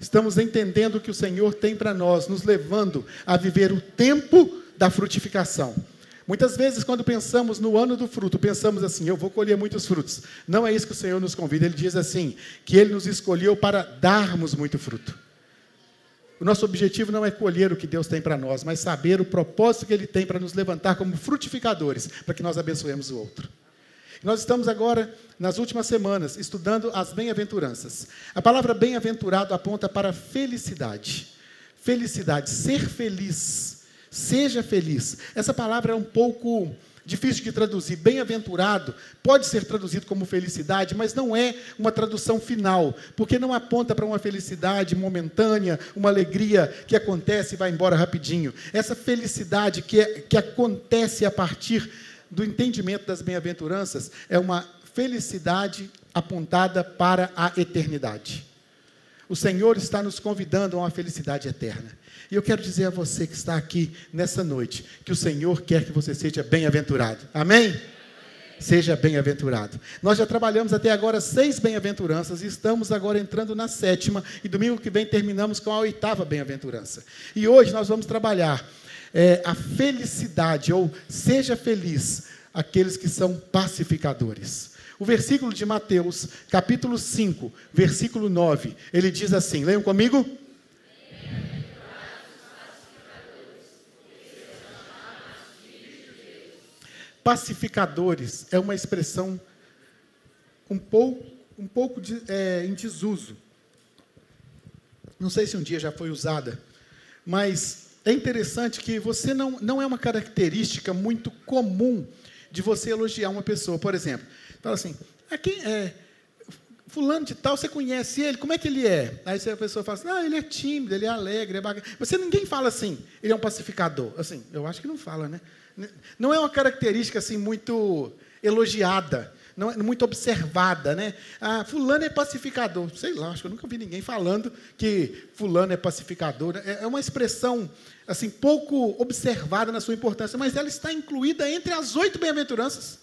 estamos entendendo o que o Senhor tem para nós, nos levando a viver o tempo da frutificação. Muitas vezes, quando pensamos no ano do fruto, pensamos assim: eu vou colher muitos frutos. Não é isso que o Senhor nos convida. Ele diz assim, que Ele nos escolheu para darmos muito fruto. O nosso objetivo não é colher o que Deus tem para nós, mas saber o propósito que Ele tem para nos levantar como frutificadores, para que nós abençoemos o outro. Nós estamos agora, nas últimas semanas, estudando as bem-aventuranças. A palavra bem-aventurado aponta para felicidade. Felicidade, ser feliz. Seja feliz. Essa palavra é um pouco difícil de traduzir. Bem-aventurado pode ser traduzido como felicidade, mas não é uma tradução final, porque não aponta para uma felicidade momentânea, uma alegria que acontece e vai embora rapidinho. Essa felicidade que acontece a partir do entendimento das bem-aventuranças é uma felicidade apontada para a eternidade. O Senhor está nos convidando a uma felicidade eterna. E eu quero dizer a você que está aqui nessa noite, que o Senhor quer que você seja bem-aventurado. Amém? Seja bem-aventurado. Nós já trabalhamos até agora 6 bem-aventuranças e estamos agora entrando na 7ª, e domingo que vem terminamos com a 8ª bem-aventurança. E hoje nós vamos trabalhar a felicidade, ou seja feliz, aqueles que são pacificadores. O versículo de Mateus, capítulo 5, versículo 9, ele diz assim, leiam comigo. Pacificadores é uma expressão um pouco em desuso. Não sei se um dia já foi usada, mas é interessante que você não é uma característica muito comum de você elogiar uma pessoa. Por exemplo, fala assim, fulano de tal, você conhece ele, como é que ele é? Aí a pessoa fala assim, ele é tímido, ele é alegre, é bacana. Ninguém fala assim, ele é um pacificador. Assim, eu acho que não fala, né? Não é uma característica assim muito elogiada, não é muito observada, né? Fulano é pacificador. Sei lá, acho que eu nunca vi ninguém falando que fulano é pacificador. É uma expressão assim pouco observada na sua importância, mas ela está incluída entre as 8 bem-aventuranças.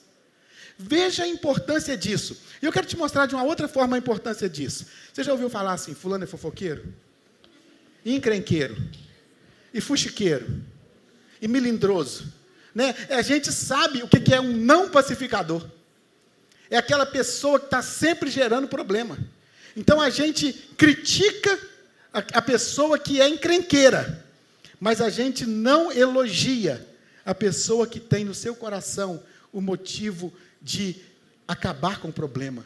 Veja a importância disso. E eu quero te mostrar de uma outra forma a importância disso. Você já ouviu falar assim, fulano é fofoqueiro? E encrenqueiro? E fuxiqueiro? E melindroso? Né? A gente sabe o que é um não pacificador. É aquela pessoa que está sempre gerando problema. Então a gente critica a pessoa que é encrenqueira, mas a gente não elogia a pessoa que tem no seu coração o motivo de acabar com o problema,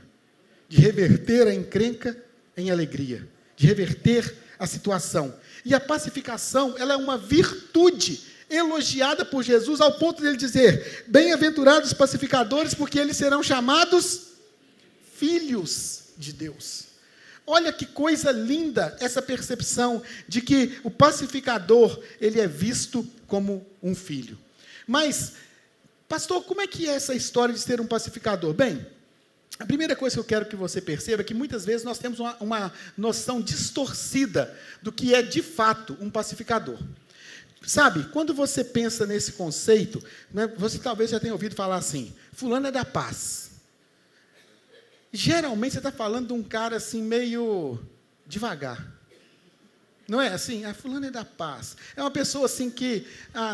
de reverter a encrenca em alegria, de reverter a situação. E a pacificação, ela é uma virtude elogiada por Jesus, ao ponto de ele dizer, bem-aventurados pacificadores, porque eles serão chamados filhos de Deus. Olha que coisa linda essa percepção de que o pacificador, ele é visto como um filho. Mas, pastor, como é que é essa história de ser um pacificador? Bem, a primeira coisa que eu quero que você perceba é que muitas vezes nós temos uma noção distorcida do que é de fato um pacificador. Sabe, quando você pensa nesse conceito, né, você talvez já tenha ouvido falar assim, fulano é da paz. Geralmente você está falando de um cara assim meio devagar. Não é assim? Fulano é da paz. É uma pessoa assim que,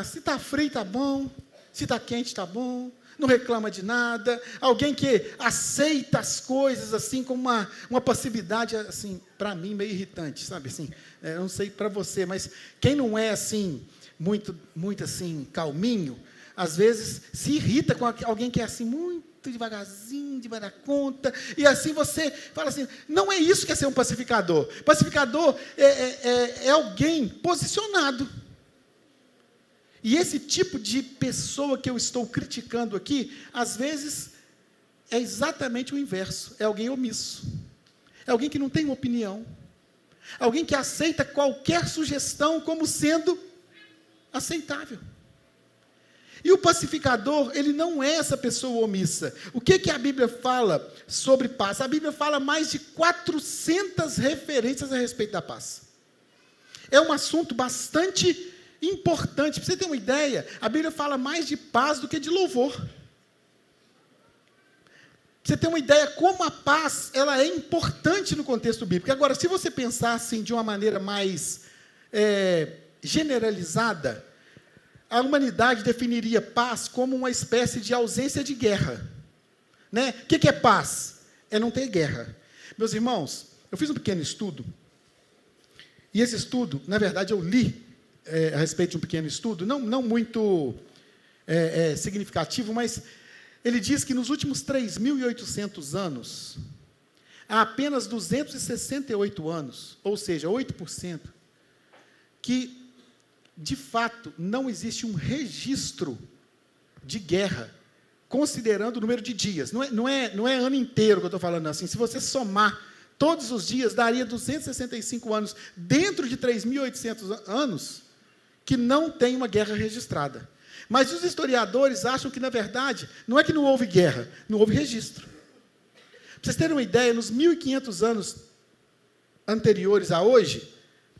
se está frio está bom, se está quente está bom, não reclama de nada. Alguém que aceita as coisas assim com uma passividade, assim, para mim meio irritante, sabe assim? Eu não sei para você, mas quem não é assim muito assim calminho, às vezes se irrita com alguém que é assim muito devagarzinho, devagar da conta, e assim você fala assim, não é isso que é ser um pacificador. Pacificador é alguém posicionado. E esse tipo de pessoa que eu estou criticando aqui, às vezes é exatamente o inverso, é alguém omisso, é alguém que não tem uma opinião, alguém que aceita qualquer sugestão como sendo aceitável. E o pacificador, ele não é essa pessoa omissa. O que a Bíblia fala sobre paz? A Bíblia fala mais de 400 referências a respeito da paz. É um assunto bastante importante. Para você ter uma ideia, a Bíblia fala mais de paz do que de louvor. Você tem uma ideia como a paz ela é importante no contexto bíblico. Agora, se você pensar assim de uma maneira mais generalizada, a humanidade definiria paz como uma espécie de ausência de guerra. Né? O que é paz? É não ter guerra. Meus irmãos, eu fiz um pequeno estudo, e esse estudo, na verdade, eu li a respeito de um pequeno estudo, não muito significativo, mas ele diz que nos últimos 3.800 anos, há apenas 268 anos, ou seja, 8%, que, de fato, não existe um registro de guerra, considerando o número de dias. Não é ano inteiro que eu estou falando assim. Se você somar todos os dias, daria 265 anos, dentro de 3.800 anos, que não tem uma guerra registrada. Mas os historiadores acham que, na verdade, não é que não houve guerra, não houve registro. Para vocês terem uma ideia, nos 1.500 anos anteriores a hoje,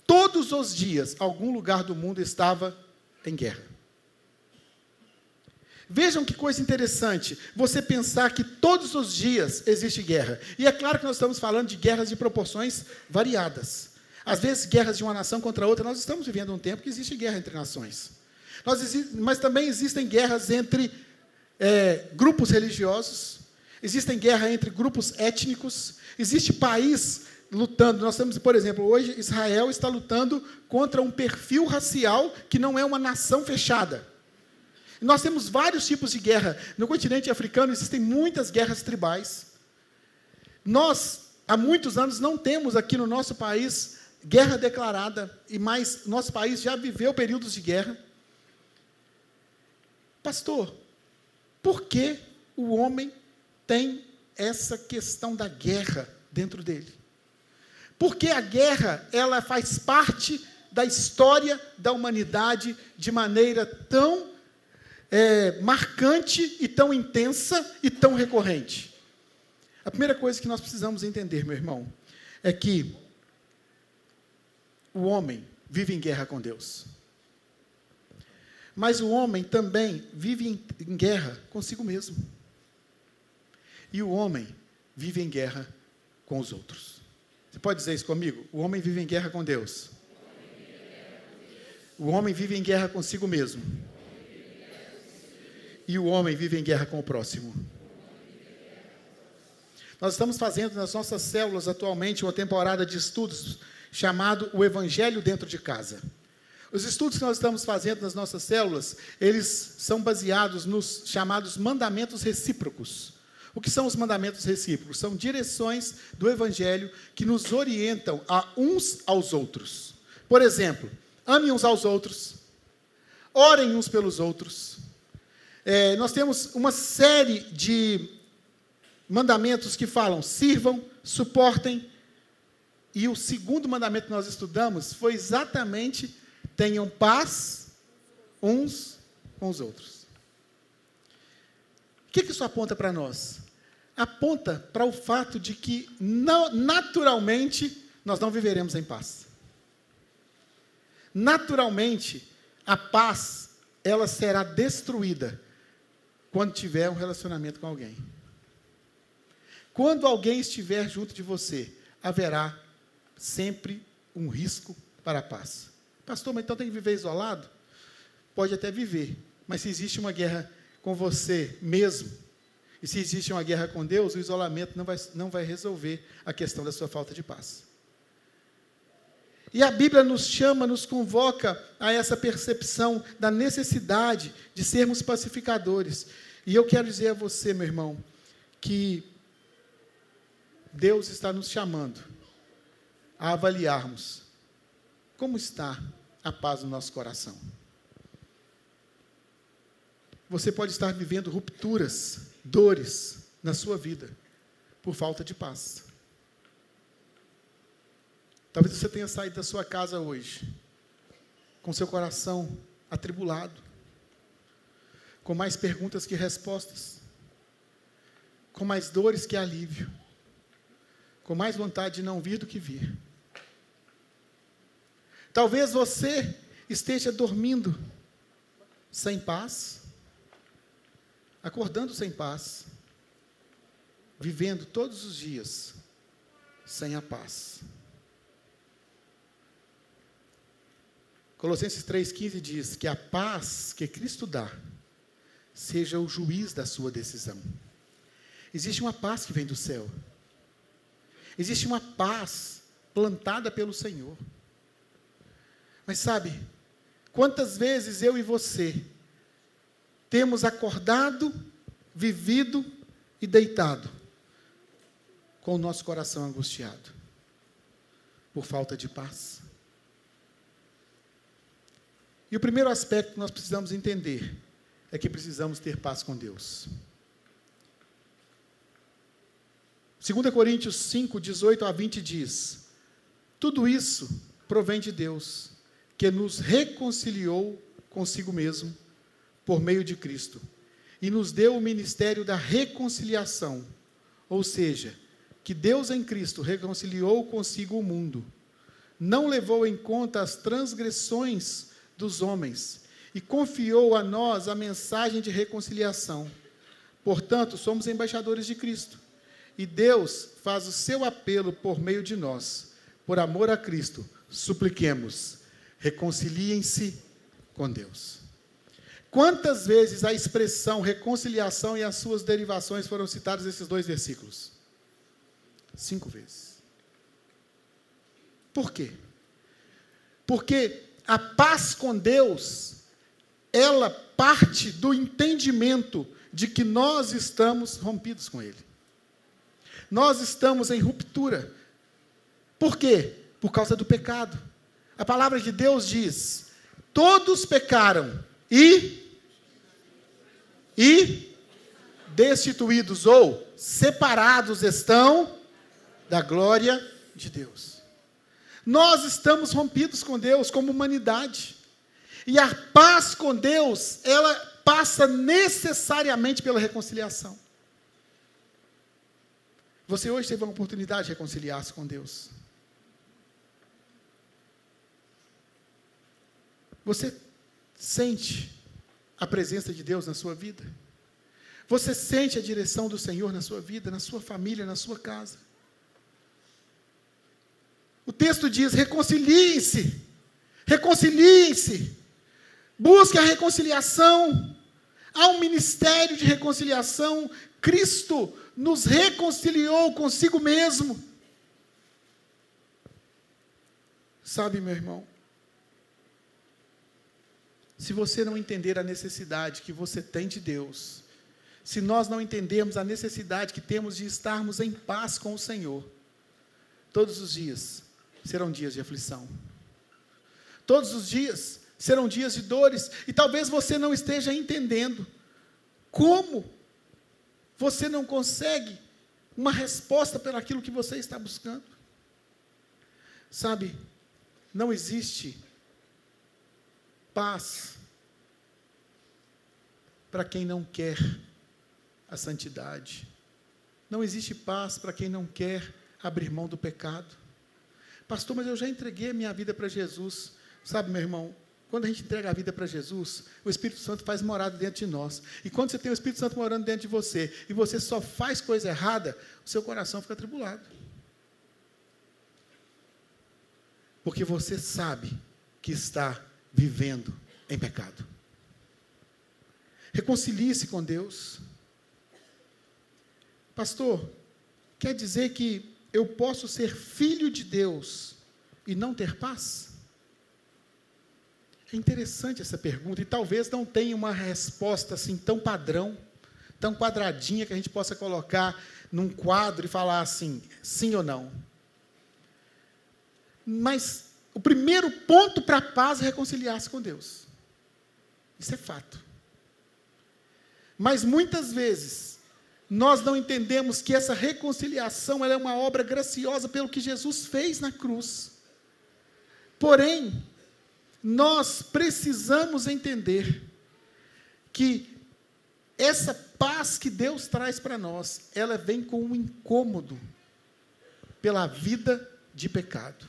todos os dias, algum lugar do mundo estava em guerra. Vejam que coisa interessante, você pensar que todos os dias existe guerra. E é claro que nós estamos falando de guerras de proporções variadas. Às vezes, guerras de uma nação contra outra, nós estamos vivendo um tempo que existe guerra entre nações. Mas também existem guerras entre grupos religiosos, existem guerras entre grupos étnicos, existe país lutando. Nós temos, por exemplo, hoje Israel está lutando contra um perfil racial que não é uma nação fechada. Nós temos vários tipos de guerra. No continente africano existem muitas guerras tribais. Nós, há muitos anos, não temos aqui no nosso país guerra declarada, mas nosso país já viveu períodos de guerra. Pastor, por que o homem tem essa questão da guerra dentro dele? Porque a guerra, ela faz parte da história da humanidade de maneira tão marcante e tão intensa e tão recorrente. A primeira coisa que nós precisamos entender, meu irmão, é que o homem vive em guerra com Deus. Mas o homem também vive em guerra consigo mesmo. E o homem vive em guerra com os outros. Você pode dizer isso comigo? O homem vive em guerra com Deus. O homem vive em guerra consigo mesmo. E o homem vive em guerra com o próximo. Nós estamos fazendo nas nossas células atualmente uma temporada de estudos chamado O Evangelho Dentro de Casa. Os estudos que nós estamos fazendo nas nossas células, eles são baseados nos chamados mandamentos recíprocos. O que são os mandamentos recíprocos? São direções do Evangelho que nos orientam a uns aos outros. Por exemplo, amem uns aos outros, orem uns pelos outros. Nós temos uma série de mandamentos que falam, sirvam, suportem. E o segundo mandamento que nós estudamos foi exatamente, tenham paz uns com os outros. O que isso aponta para nós? Aponta para o fato de que, naturalmente, nós não viveremos em paz. Naturalmente, a paz, ela será destruída quando tiver um relacionamento com alguém. Quando alguém estiver junto de você, haverá sempre um risco para a paz. Pastor, mas então tem que viver isolado? Pode até viver, mas se existe uma guerra com você mesmo, e se existe uma guerra com Deus, o isolamento não vai resolver a questão da sua falta de paz. E a Bíblia nos chama, nos convoca a essa percepção da necessidade de sermos pacificadores. E eu quero dizer a você, meu irmão, que Deus está nos chamando a avaliarmos como está a paz no nosso coração. Você pode estar vivendo rupturas, dores na sua vida por falta de paz. Talvez você tenha saído da sua casa hoje com seu coração atribulado, com mais perguntas que respostas, com mais dores que alívio, com mais vontade de não vir do que vir. Talvez você esteja dormindo sem paz, acordando sem paz. vivendo todos os dias sem a paz. Colossenses 3,15 diz que a paz que Cristo dá seja o juiz da sua decisão. Existe uma paz que vem do céu. Existe uma paz plantada pelo Senhor. Mas sabe, quantas vezes eu e você temos acordado, vivido e deitado com o nosso coração angustiado por falta de paz? E o primeiro aspecto que nós precisamos entender é que precisamos ter paz com Deus. 2 Coríntios 5, 18 a 20 diz: tudo isso provém de Deus, que nos reconciliou consigo mesmo por meio de Cristo, e nos deu o ministério da reconciliação, ou seja, que Deus em Cristo reconciliou consigo o mundo, não levou em conta as transgressões dos homens, e confiou a nós a mensagem de reconciliação. Portanto, somos embaixadores de Cristo, e Deus faz o seu apelo por meio de nós. Por amor a Cristo, supliquemos, reconciliem-se com Deus. Quantas vezes a expressão reconciliação e as suas derivações foram citadas nesses 2 versículos? 5 vezes. Por quê? Porque a paz com Deus, ela parte do entendimento de que nós estamos rompidos com Ele. Nós estamos em ruptura. Por quê? Por causa do pecado. A palavra de Deus diz: todos pecaram e destituídos ou separados estão da glória de Deus. Nós estamos rompidos com Deus como humanidade. E a paz com Deus, ela passa necessariamente pela reconciliação. Você hoje teve uma oportunidade de reconciliar-se com Deus. Você sente a presença de Deus na sua vida? Você sente a direção do Senhor na sua vida, na sua família, na sua casa? O texto diz: reconciliem-se, reconciliem-se, busque a reconciliação. Há um ministério de reconciliação. Cristo nos reconciliou consigo mesmo. Sabe, meu irmão, se você não entender a necessidade que você tem de Deus, se nós não entendermos a necessidade que temos de estarmos em paz com o Senhor, todos os dias serão dias de aflição. Todos os dias serão dias de dores, e talvez você não esteja entendendo como você não consegue uma resposta para aquilo que você está buscando. Sabe, não existe paz para quem não quer a santidade. Não existe paz para quem não quer abrir mão do pecado. Pastor, mas eu já entreguei a minha vida para Jesus. Sabe, meu irmão, quando a gente entrega a vida para Jesus, o Espírito Santo faz morada dentro de nós. E quando você tem o Espírito Santo morando dentro de você, e você só faz coisa errada, o seu coração fica atribulado. Porque você sabe que está vivendo em pecado. Reconcilie-se com Deus. Pastor, quer dizer que eu posso ser filho de Deus e não ter paz? É interessante essa pergunta, e talvez não tenha uma resposta assim tão padrão, tão quadradinha, que a gente possa colocar num quadro e falar assim, sim ou não. Mas o primeiro ponto para a paz é reconciliar-se com Deus. Isso é fato. Mas muitas vezes nós não entendemos que essa reconciliação ela é uma obra graciosa pelo que Jesus fez na cruz. Porém, nós precisamos entender que essa paz que Deus traz para nós, ela vem com um incômodo pela vida de pecado.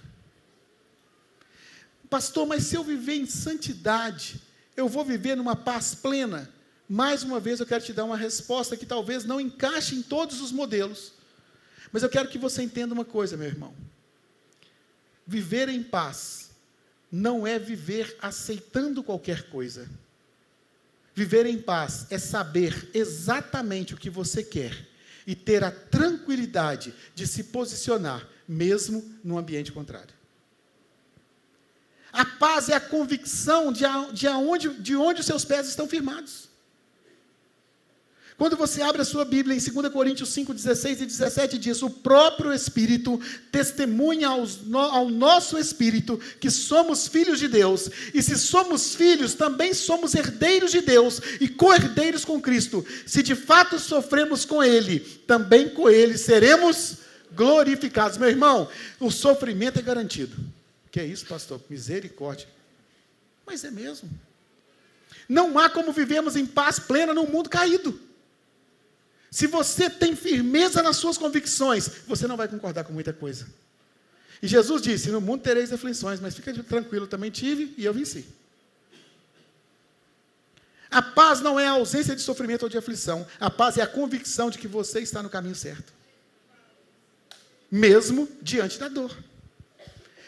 Pastor, mas se eu viver em santidade, eu vou viver numa paz plena? mais uma vez eu quero te dar uma resposta que talvez não encaixe em todos os modelos. Mas eu quero que você entenda uma coisa, meu irmão. Viver em paz não é viver aceitando qualquer coisa. Viver em paz é saber exatamente o que você quer e ter a tranquilidade de se posicionar, mesmo no ambiente contrário. A paz é a convicção de onde os seus pés estão firmados. Quando você abre a sua Bíblia em 2 Coríntios 5, 16 e 17, diz: o próprio Espírito testemunha ao nosso Espírito que somos filhos de Deus, e se somos filhos, também somos herdeiros de Deus, e co-herdeiros com Cristo. Se de fato sofremos com Ele, também com Ele seremos glorificados. Meu irmão, o sofrimento é garantido. Que é isso, pastor? Misericórdia. Mas é mesmo. Não há como vivemos em paz plena num mundo caído. Se você tem firmeza nas suas convicções, você não vai concordar com muita coisa. E Jesus disse: no mundo tereis aflições, mas fica tranquilo, também tive e eu venci. A paz não é a ausência de sofrimento ou de aflição. A paz é a convicção de que você está no caminho certo. Mesmo diante da dor.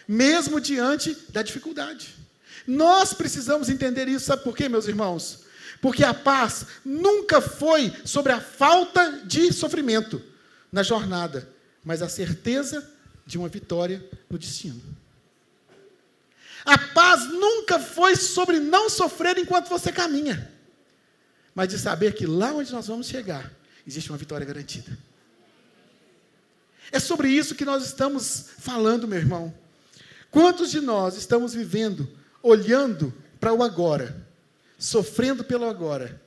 Mesmo diante da dificuldade. Nós precisamos entender isso, sabe por quê, meus irmãos? Porque a paz nunca foi sobre a falta de sofrimento na jornada, mas a certeza de uma vitória no destino. A paz nunca foi sobre não sofrer enquanto você caminha, mas de saber que lá onde nós vamos chegar, existe uma vitória garantida. É sobre isso que nós estamos falando, meu irmão. Quantos de nós estamos vivendo, olhando para o agora, sofrendo pelo agora,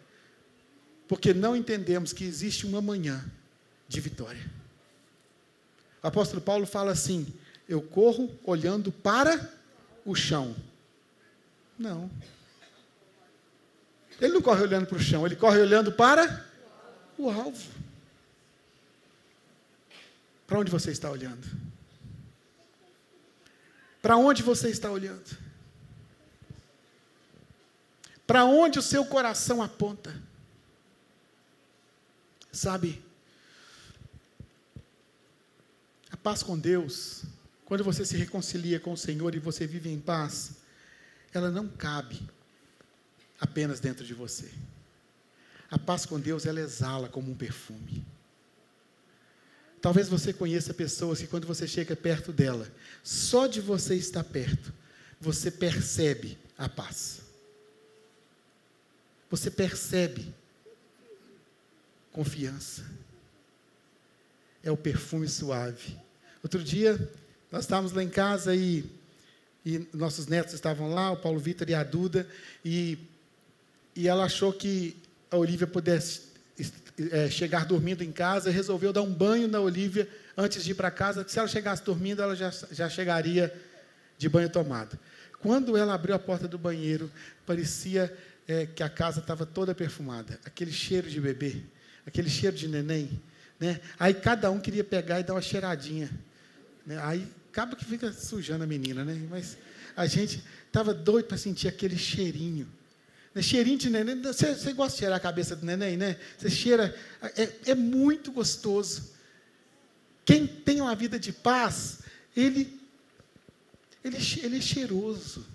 porque não entendemos que existe um amanhã de vitória? O apóstolo Paulo fala assim: eu corro olhando para o chão. Não. Ele não corre olhando para o chão, ele corre olhando para o alvo. Para onde você está olhando? Para onde você está olhando? Para onde o seu coração aponta? Sabe, a paz com Deus, quando você se reconcilia com o Senhor e você vive em paz, ela não cabe apenas dentro de você. A paz com Deus, ela exala como um perfume. Talvez você conheça pessoas que quando você chega perto dela, só de você estar perto, você percebe a paz. Você percebe confiança. É o perfume suave. Outro dia, nós estávamos lá em casa e nossos netos estavam lá, o Paulo Vitor e a Duda, e ela achou que a Olívia pudesse chegar dormindo em casa, e resolveu dar um banho na Olívia antes de ir para casa, que se ela chegasse dormindo, ela já chegaria de banho tomado. Quando ela abriu a porta do banheiro, parecia que a casa estava toda perfumada, aquele cheiro de bebê, aquele cheiro de neném, né? Aí cada um queria pegar e dar uma cheiradinha, né? Aí acaba que fica sujando a menina, né? Mas a gente estava doido para sentir aquele cheirinho, né? Cheirinho de neném. Você gosta de cheirar a cabeça do neném, né? Você cheira, é muito gostoso. Quem tem uma vida de paz, ele é cheiroso,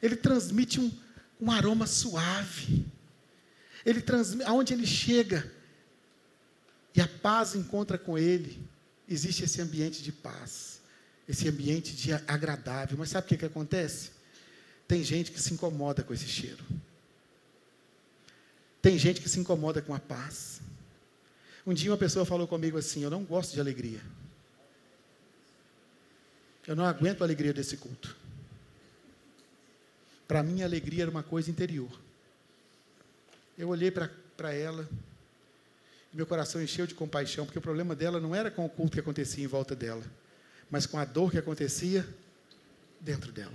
ele transmite um aroma suave. Ele transmite, aonde ele chega e a paz encontra com ele, existe esse ambiente de paz, esse ambiente de agradável. Mas sabe o que acontece? Tem gente que se incomoda com esse cheiro. Tem gente que se incomoda com a paz. Um dia uma pessoa falou comigo assim: eu não gosto de alegria. Eu não aguento a alegria desse culto. Para mim, a alegria era uma coisa interior. Eu olhei para ela, e meu coração encheu de compaixão, porque o problema dela não era com o culto que acontecia em volta dela, mas com a dor que acontecia dentro dela.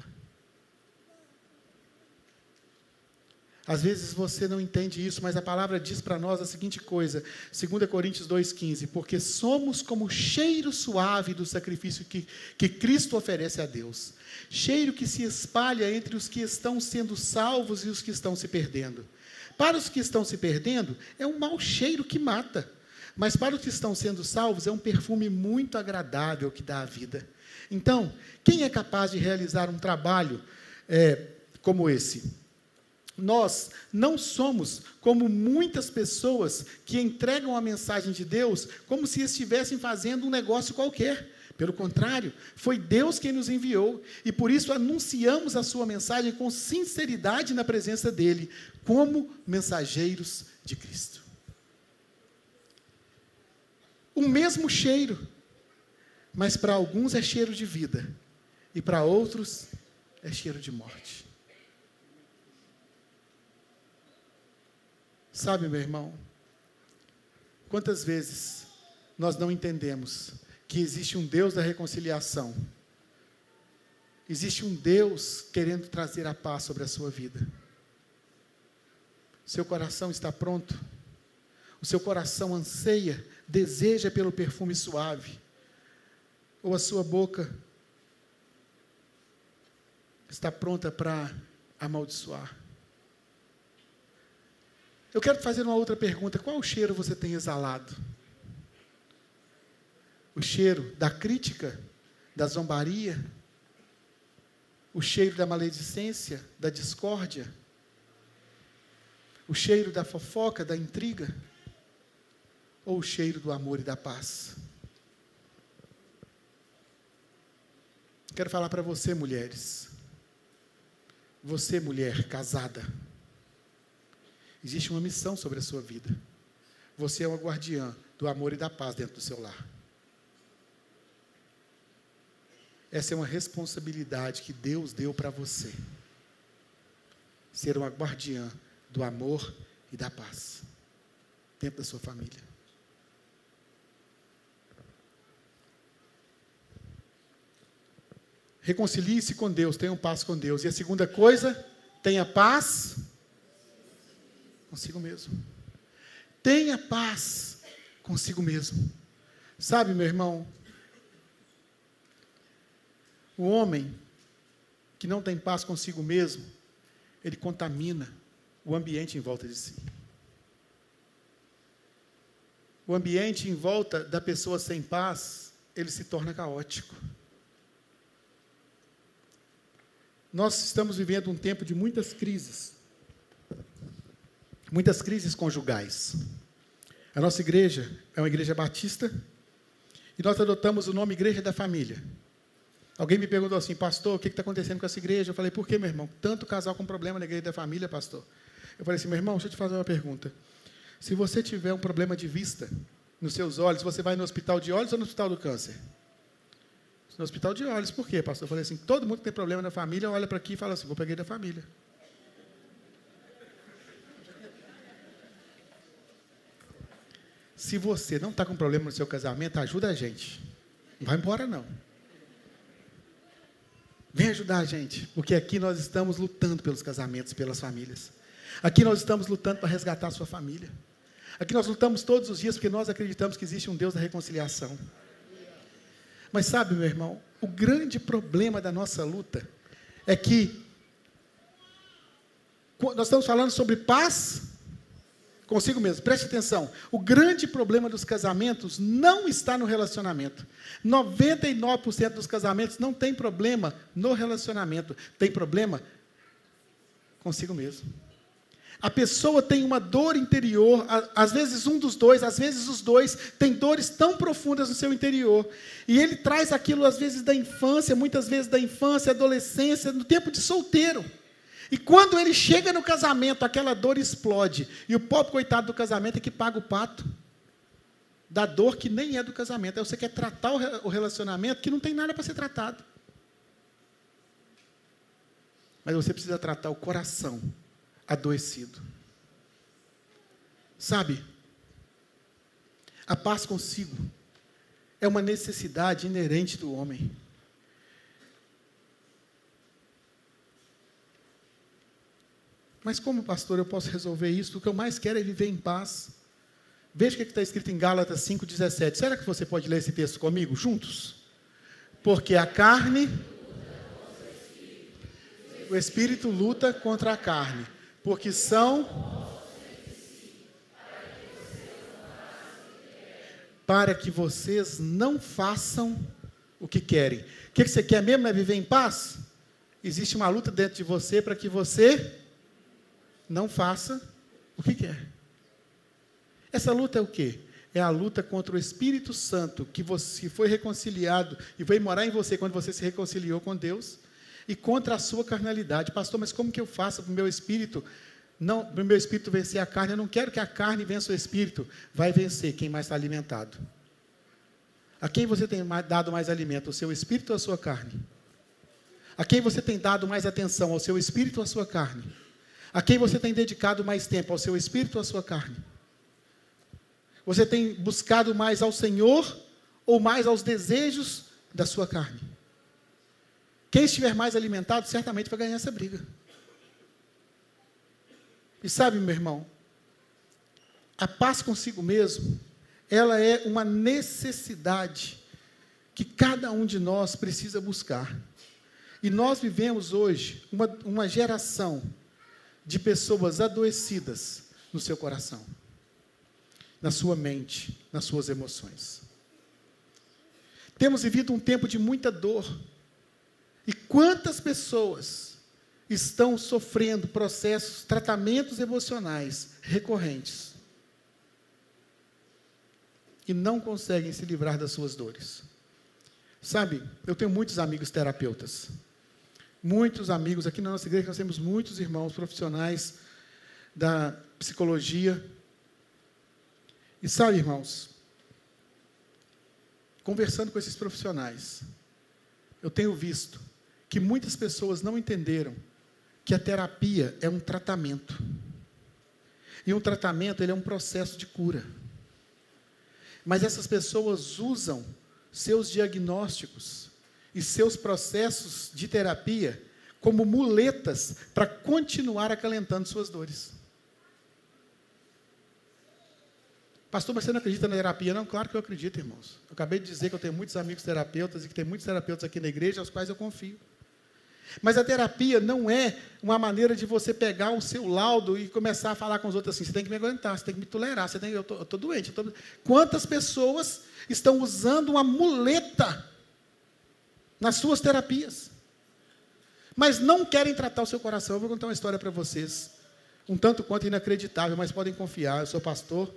Às vezes você não entende isso, mas a palavra diz para nós a seguinte coisa, 2 Coríntios 2,15, porque somos como o cheiro suave do sacrifício que Cristo oferece a Deus, cheiro que se espalha entre os que estão sendo salvos e os que estão se perdendo. Para os que estão se perdendo, é um mau cheiro que mata. Mas para os que estão sendo salvos, é um perfume muito agradável que dá a vida. Então, quem é capaz de realizar um trabalho como esse? Nós não somos como muitas pessoas que entregam a mensagem de Deus como se estivessem fazendo um negócio qualquer. Pelo contrário, foi Deus quem nos enviou, e por isso anunciamos a sua mensagem com sinceridade na presença dEle, como mensageiros de Cristo. O mesmo cheiro, mas para alguns é cheiro de vida, e para outros é cheiro de morte. Sabe, meu irmão, quantas vezes nós não entendemos que existe um Deus da reconciliação, existe um Deus querendo trazer a paz sobre a sua vida. Seu coração está pronto? O seu coração anseia, deseja pelo perfume suave? Ou a sua boca está pronta para amaldiçoar? Eu quero fazer uma outra pergunta. Qual cheiro você tem exalado? O cheiro da crítica, da zombaria? O cheiro da maledicência, da discórdia? O cheiro da fofoca, da intriga? Ou o cheiro do amor e da paz? Quero falar para você, mulheres. Você, mulher casada. Existe uma missão sobre a sua vida. Você é uma guardiã do amor e da paz dentro do seu lar. Essa é uma responsabilidade que Deus deu para você. Ser uma guardiã do amor e da paz dentro da sua família. Reconcilie-se com Deus, tenha paz com Deus. E a segunda coisa, tenha paz consigo mesmo. Tenha paz consigo mesmo. Sabe, meu irmão, o homem que não tem paz consigo mesmo, ele contamina o ambiente em volta de si. O ambiente em volta da pessoa sem paz, ele se torna caótico. Nós estamos vivendo um tempo de muitas crises conjugais. A nossa igreja é uma igreja batista, e nós adotamos o nome Igreja da Família. Alguém me perguntou assim: pastor, o que está acontecendo com essa igreja? Eu falei: por que, meu irmão? Tanto casal com problema na Igreja da Família, pastor. Eu falei assim: meu irmão, deixa eu te fazer uma pergunta. Se você tiver um problema de vista nos seus olhos, você vai no hospital de olhos ou no hospital do câncer? No hospital de olhos. Por quê, pastor? Eu falei assim: todo mundo que tem problema na família olha para aqui e fala assim: vou para a Igreja da Família. Se você não está com problema no seu casamento, ajuda a gente. Não vai embora, não. Vem ajudar a gente, porque aqui nós estamos lutando pelos casamentos, pelas famílias. Aqui nós estamos lutando para resgatar a sua família. Aqui nós lutamos todos os dias porque nós acreditamos que existe um Deus da reconciliação. Mas sabe, meu irmão, o grande problema da nossa luta é que nós estamos falando sobre paz consigo mesmo. Preste atenção. O grande problema dos casamentos não está no relacionamento. 99% dos casamentos não tem problema no relacionamento. Tem problema consigo mesmo. A pessoa tem uma dor interior, às vezes um dos dois, às vezes os dois, tem dores tão profundas no seu interior. E ele traz aquilo, às vezes, da infância, muitas vezes da infância, adolescência, no tempo de solteiro. E quando ele chega no casamento, aquela dor explode. E o pobre coitado do casamento é que paga o pato da dor que nem é do casamento. Aí você quer tratar o relacionamento que não tem nada para ser tratado. Mas você precisa tratar o coração adoecido. Sabe, a paz consigo é uma necessidade inerente do homem. Mas como, pastor, eu posso resolver isso? O que eu mais quero é viver em paz. Veja o que está escrito em Gálatas 5,17. Será que você pode ler esse texto comigo, juntos? Porque a carne, o Espírito luta contra a carne, porque são para que vocês não façam o que querem. O que você quer mesmo? É viver em paz? Existe uma luta dentro de você para que você não faça o que quer. Essa luta é o quê? É a luta contra o Espírito Santo, que você foi reconciliado e veio morar em você quando você se reconciliou com Deus, e contra a sua carnalidade. Pastor, mas como que eu faço para o meu espírito vencer a carne? Eu não quero que a carne vença o espírito. Vai vencer quem mais está alimentado. A quem você tem dado mais alimento? O seu espírito ou a sua carne? A quem você tem dado mais atenção? Ao seu espírito ou à sua carne? A quem você tem dedicado mais tempo? Ao seu espírito ou à sua carne? Você tem buscado mais ao Senhor ou mais aos desejos da sua carne? Quem estiver mais alimentado, certamente vai ganhar essa briga. E sabe, meu irmão, a paz consigo mesmo, ela é uma necessidade que cada um de nós precisa buscar. E nós vivemos hoje uma geração de pessoas adoecidas no seu coração, na sua mente, nas suas emoções. Temos vivido um tempo de muita dor. E quantas pessoas estão sofrendo processos, tratamentos emocionais recorrentes e não conseguem se livrar das suas dores? Sabe, eu tenho muitos amigos terapeutas, muitos amigos aqui na nossa igreja. Nós temos muitos irmãos profissionais da psicologia. E sabe, irmãos, conversando com esses profissionais, eu tenho visto que muitas pessoas não entenderam que a terapia é um tratamento. E um tratamento, ele é um processo de cura. Mas essas pessoas usam seus diagnósticos e seus processos de terapia como muletas para continuar acalentando suas dores. Pastor, mas você não acredita na terapia? Não, claro que eu acredito, irmãos. Eu acabei de dizer que eu tenho muitos amigos terapeutas e que tem muitos terapeutas aqui na igreja aos quais eu confio. Mas a terapia não é uma maneira de você pegar o seu laudo e começar a falar com os outros assim: você tem que me aguentar, você tem que me tolerar, eu estou doente. Quantas pessoas estão usando uma muleta nas suas terapias, mas não querem tratar o seu coração? Eu vou contar uma história para vocês, um tanto quanto inacreditável, mas podem confiar. Eu sou pastor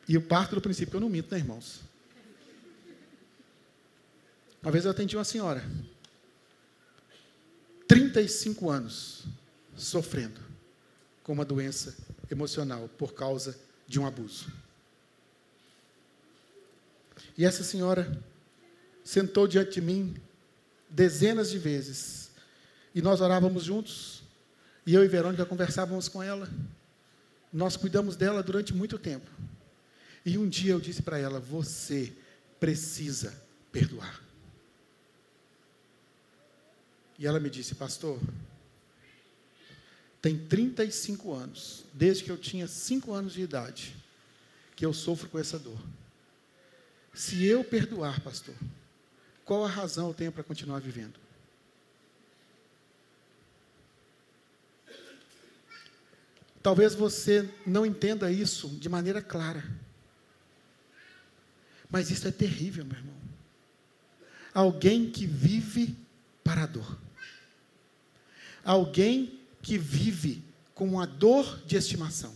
e eu parto do princípio que eu não minto, né, irmãos? Uma vez eu atendi uma senhora, 35 anos, sofrendo com uma doença emocional por causa de um abuso. E essa senhora sentou diante de mim dezenas de vezes, e nós orávamos juntos, e eu e Verônica conversávamos com ela. Nós cuidamos dela durante muito tempo. E um dia eu disse para ela: você precisa perdoar. E ela me disse: pastor, tem 35 anos, desde que eu tinha 5 anos de idade, que eu sofro com essa dor. Se eu perdoar, pastor, qual a razão eu tenho para continuar vivendo? Talvez você não entenda isso de maneira clara, mas isso é terrível, meu irmão. Alguém que vive para a dor. Alguém que vive com uma dor de estimação.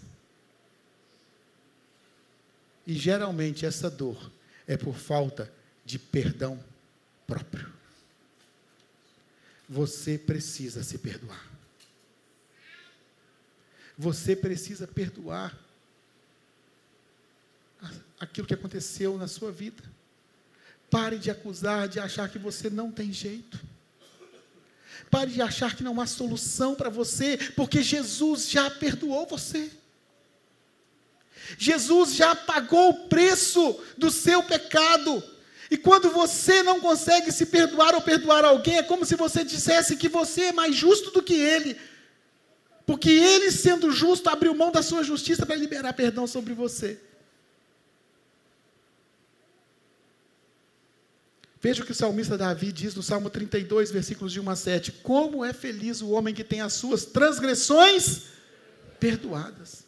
E geralmente essa dor é por falta de perdão próprio. Você precisa se perdoar. Você precisa perdoar aquilo que aconteceu na sua vida. Pare de acusar, de achar que você não tem jeito. Pare de achar que não há solução para você, porque Jesus já perdoou você. Jesus já pagou o preço do seu pecado. E quando você não consegue se perdoar ou perdoar alguém, é como se você dissesse que você é mais justo do que ele. Porque ele, sendo justo, abriu mão da sua justiça para liberar perdão sobre você. Veja o que o salmista Davi diz no Salmo 32, versículos de 1 a 7. Como é feliz o homem que tem as suas transgressões perdoadas,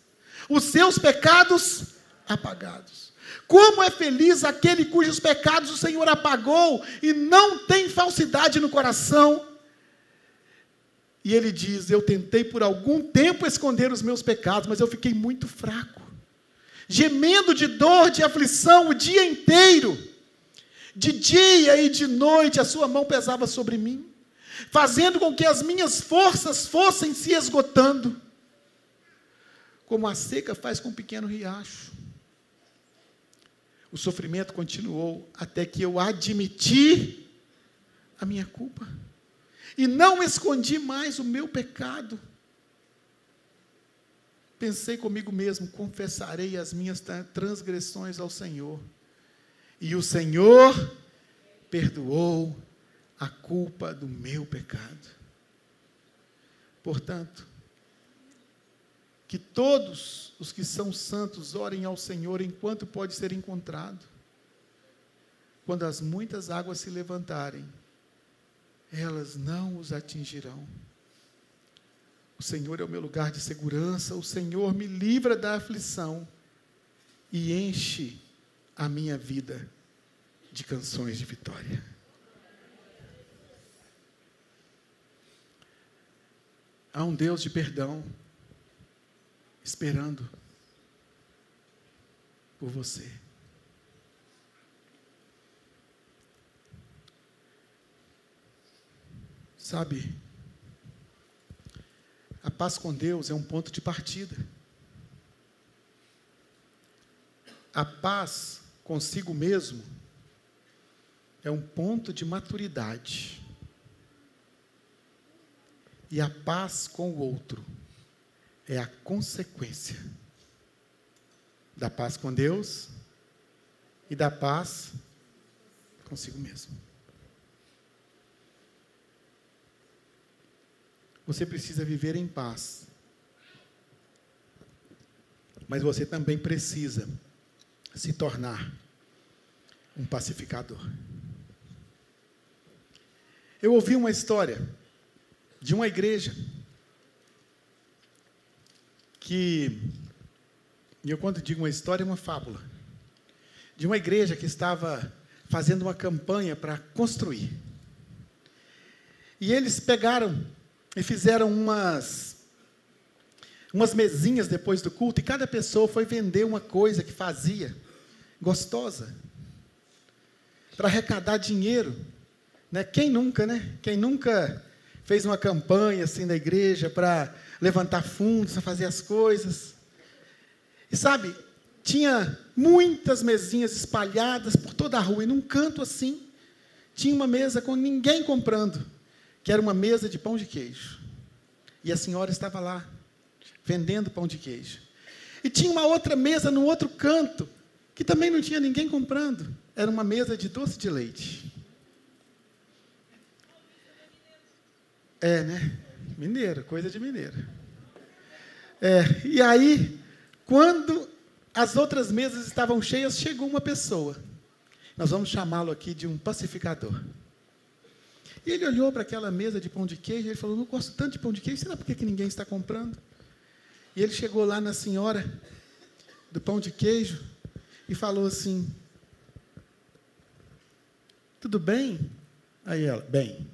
os seus pecados apagados. Como é feliz aquele cujos pecados o Senhor apagou e não tem falsidade no coração. E ele diz: eu tentei por algum tempo esconder os meus pecados, mas eu fiquei muito fraco, gemendo de dor, de aflição o dia inteiro. De dia e de noite a sua mão pesava sobre mim, fazendo com que as minhas forças fossem se esgotando, como a seca faz com um pequeno riacho. O sofrimento continuou até que eu admiti a minha culpa e não escondi mais o meu pecado. Pensei comigo mesmo: confessarei as minhas transgressões ao Senhor, e o Senhor perdoou a culpa do meu pecado. Portanto, que todos os que são santos orem ao Senhor enquanto pode ser encontrado. Quando as muitas águas se levantarem, elas não os atingirão. O Senhor é o meu lugar de segurança, o Senhor me livra da aflição e enche a minha vida de canções de vitória. Há um Deus de perdão esperando por você. Sabe, a paz com Deus é um ponto de partida. A paz consigo mesmo é um ponto de maturidade. E a paz com o outro é a consequência da paz com Deus e da paz consigo mesmo. Você precisa viver em paz, mas você também precisa se tornar um pacificador. Eu ouvi uma história de uma igreja e eu quando digo uma história, é uma fábula, de uma igreja que estava fazendo uma campanha para construir. E eles pegaram e fizeram umas mesinhas depois do culto, e cada pessoa foi vender uma coisa que fazia, gostosa, para arrecadar dinheiro. Né? Quem nunca, né? Quem nunca fez uma campanha assim da igreja para levantar fundos, para fazer as coisas? E sabe, tinha muitas mesinhas espalhadas por toda a rua, e num canto assim, tinha uma mesa com ninguém comprando, que era uma mesa de pão de queijo. E a senhora estava lá, vendendo pão de queijo. E tinha uma outra mesa no outro canto, que também não tinha ninguém comprando. Era uma mesa de doce de leite. É, né? Mineiro, coisa de mineiro. E aí, quando as outras mesas estavam cheias, chegou uma pessoa. Nós vamos chamá-lo aqui de um pacificador. E ele olhou para aquela mesa de pão de queijo e ele falou: não gosto tanto de pão de queijo, será por que ninguém está comprando? E ele chegou lá na senhora do pão de queijo e falou assim: tudo bem? Aí ela: bem.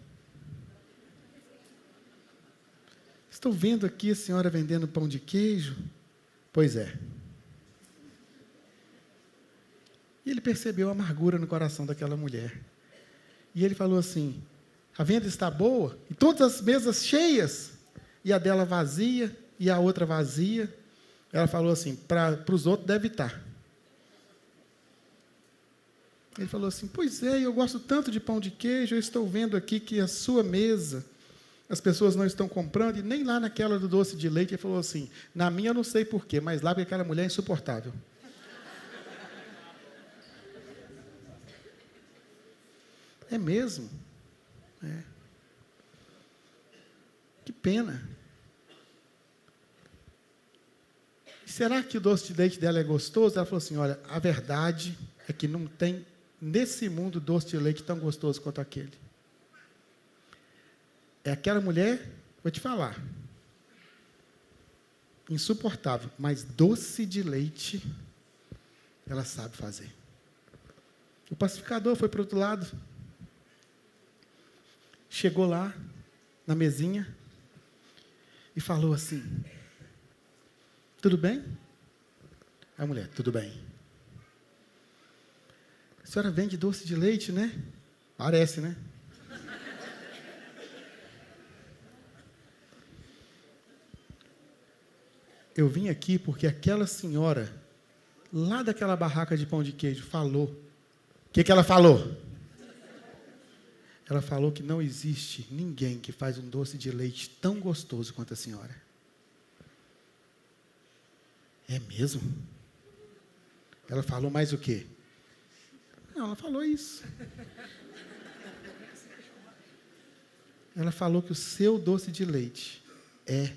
Estou vendo aqui a senhora vendendo pão de queijo. Pois é. E ele percebeu a amargura no coração daquela mulher. E ele falou assim: a venda está boa? E todas as mesas cheias, e a dela vazia, e a outra vazia. Ela falou assim: para os outros deve estar. Ele falou assim: pois é, eu gosto tanto de pão de queijo, eu estou vendo aqui que a sua mesa, as pessoas não estão comprando, e nem lá naquela do doce de leite. Ele falou assim: na minha eu não sei porquê, mas lá porque aquela mulher é insuportável. É mesmo? É. Que pena. E será que o doce de leite dela é gostoso? Ela falou assim: olha, a verdade é que não tem nesse mundo doce de leite tão gostoso quanto aquele. É aquela mulher, vou te falar, insuportável, mas doce de leite ela sabe fazer. O pacificador foi para o outro lado. Chegou lá, na mesinha, e falou assim: tudo bem? A mulher: tudo bem. A senhora vende doce de leite, né? Parece, né? Eu vim aqui porque aquela senhora, lá daquela barraca de pão de queijo, falou. O que ela falou? Ela falou que não existe ninguém que faz um doce de leite tão gostoso quanto a senhora. É mesmo? Ela falou mais o quê? Não, ela falou isso. Ela falou que o seu doce de leite é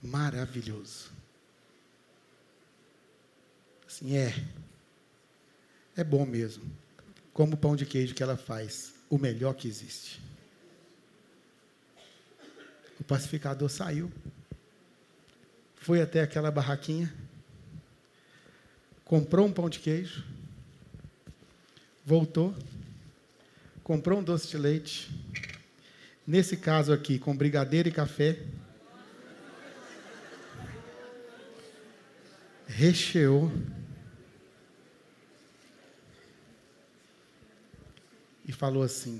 maravilhoso. Assim, é bom mesmo. Como o pão de queijo que ela faz, o melhor que existe. O pacificador saiu, foi até aquela barraquinha, comprou um pão de queijo, voltou, comprou um doce de leite, nesse caso aqui, com brigadeiro e café, recheou, e falou assim: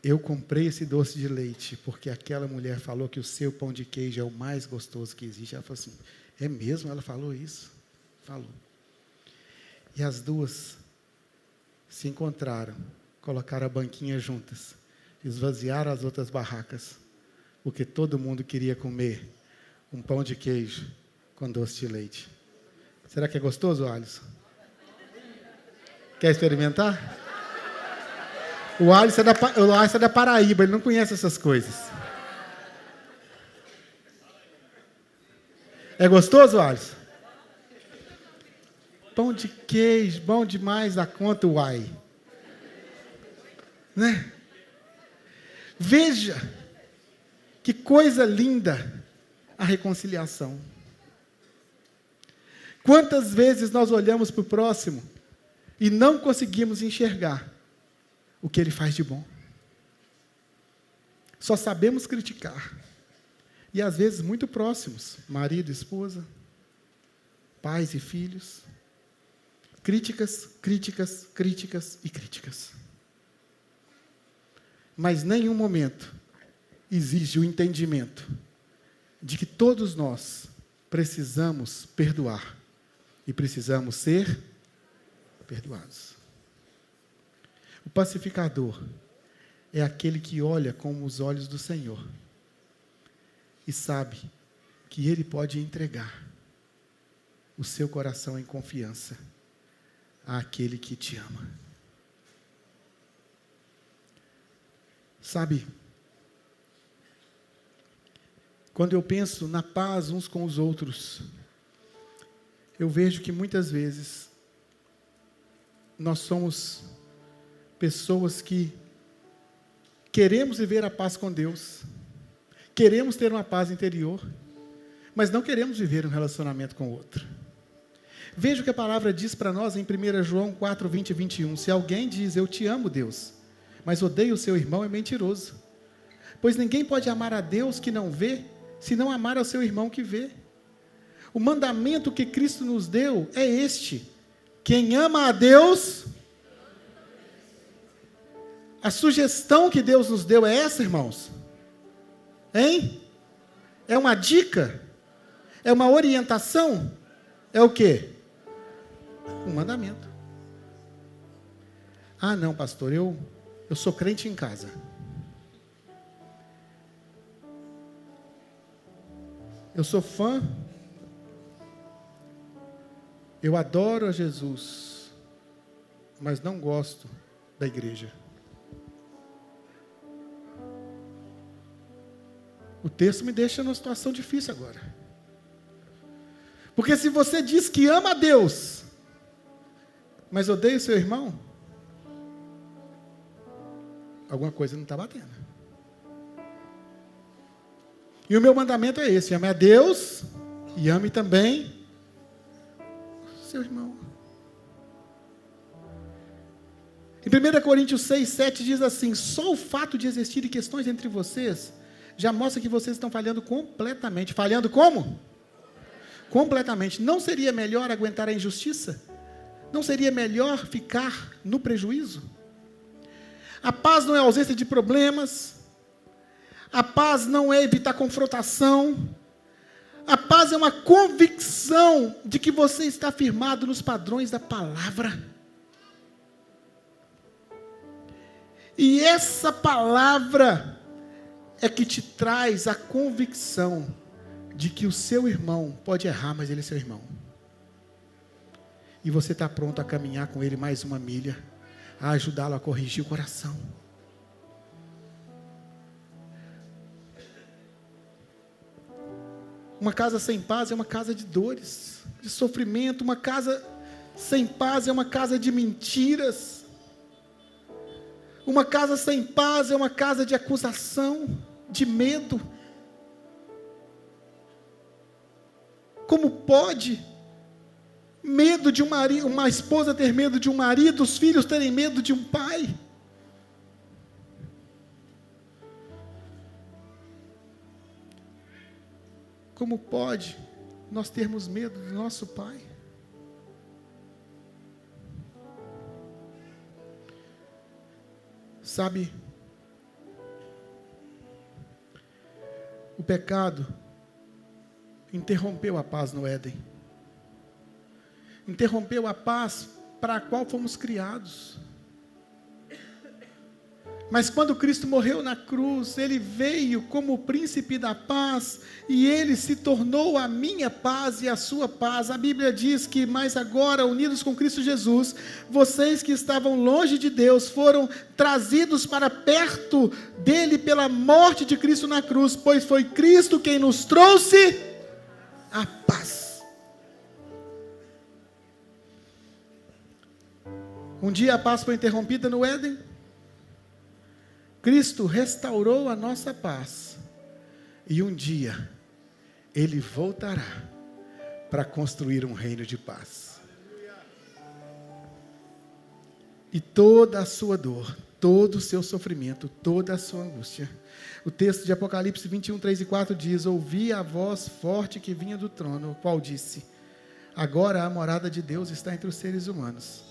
eu comprei esse doce de leite porque aquela mulher falou que o seu pão de queijo é o mais gostoso que existe. Ela falou assim: é mesmo? Ela falou isso? Falou. E as duas se encontraram, colocaram a banquinha juntas, esvaziaram as outras barracas, porque todo mundo queria comer um pão de queijo com doce de leite. Será que é gostoso, Alisson? Quer experimentar? O Alisson é da Paraíba, ele não conhece essas coisas. É gostoso, Alisson? Pão de queijo, bom demais da conta, uai. Né? Veja que coisa linda a reconciliação. Quantas vezes nós olhamos para o próximo e não conseguimos enxergar o que ele faz de bom. Só sabemos criticar. E às vezes muito próximos, marido, esposa, pais e filhos. Críticas, críticas, críticas e críticas. Mas em nenhum momento exige o entendimento de que todos nós precisamos perdoar e precisamos ser perdoados. O pacificador é aquele que olha com os olhos do Senhor e sabe que Ele pode entregar o seu coração em confiança àquele que te ama. Sabe, quando eu penso na paz uns com os outros, eu vejo que muitas vezes nós somos pessoas que queremos viver a paz com Deus, queremos ter uma paz interior, mas não queremos viver um relacionamento com o outro. Veja o que a palavra diz para nós em 1 João 4, 20 e 21. Se alguém diz, eu te amo, Deus, mas odeia o seu irmão, é mentiroso. Pois ninguém pode amar a Deus que não vê, se não amar ao seu irmão que vê. O mandamento que Cristo nos deu é este: quem ama a Deus... A sugestão que Deus nos deu é essa, irmãos? Hein? É uma dica? É uma orientação? É o quê? Um mandamento. Ah, não, pastor, eu sou crente em casa. Eu sou fã. Eu adoro a Jesus, mas não gosto da igreja. O texto me deixa numa situação difícil agora. Porque se você diz que ama a Deus, mas odeia o seu irmão, alguma coisa não está batendo. E o meu mandamento é esse: ame a Deus e ame também o seu irmão. Em 1 Coríntios 6, 7 diz assim: só o fato de existirem questões entre vocês já mostra que vocês estão falhando completamente. Falhando como? Completamente. Não seria melhor aguentar a injustiça? Não seria melhor ficar no prejuízo? A paz não é ausência de problemas. A paz não é evitar confrontação. A paz é uma convicção de que você está firmado nos padrões da palavra. E essa palavra é que te traz a convicção de que o seu irmão pode errar, mas ele é seu irmão. E você está pronto a caminhar com ele mais uma milha, a ajudá-lo a corrigir o coração. Uma casa sem paz é uma casa de dores, de sofrimento. Uma casa sem paz é uma casa de mentiras. Uma casa sem paz é uma casa de acusação, de medo. Como pode medo de um marido, uma esposa ter medo de um marido, os filhos terem medo de um pai? Como pode nós termos medo do nosso pai? Sabe, o pecado interrompeu a paz no Éden. Interrompeu a paz para a qual fomos criados. Mas quando Cristo morreu na cruz, Ele veio como o príncipe da paz, e Ele se tornou a minha paz e a sua paz. A Bíblia diz que, mas agora, unidos com Cristo Jesus, vocês que estavam longe de Deus, foram trazidos para perto dEle pela morte de Cristo na cruz, pois foi Cristo quem nos trouxe a paz. Um dia a paz foi interrompida no Éden. Cristo restaurou a nossa paz, e um dia Ele voltará para construir um reino de paz. E toda a sua dor, todo o seu sofrimento, toda a sua angústia. O texto de Apocalipse 21, 3 e 4 diz: ouvi a voz forte que vinha do trono, o qual disse: agora a morada de Deus está entre os seres humanos.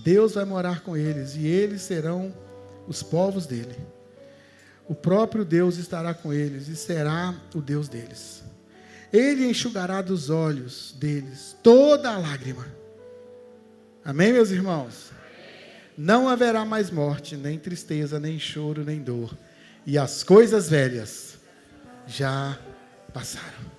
Deus vai morar com eles, e eles serão os povos dele. O próprio Deus estará com eles e será o Deus deles. Ele enxugará dos olhos deles toda a lágrima. Amém, meus irmãos? Não haverá mais morte, nem tristeza, nem choro, nem dor. E as coisas velhas já passaram.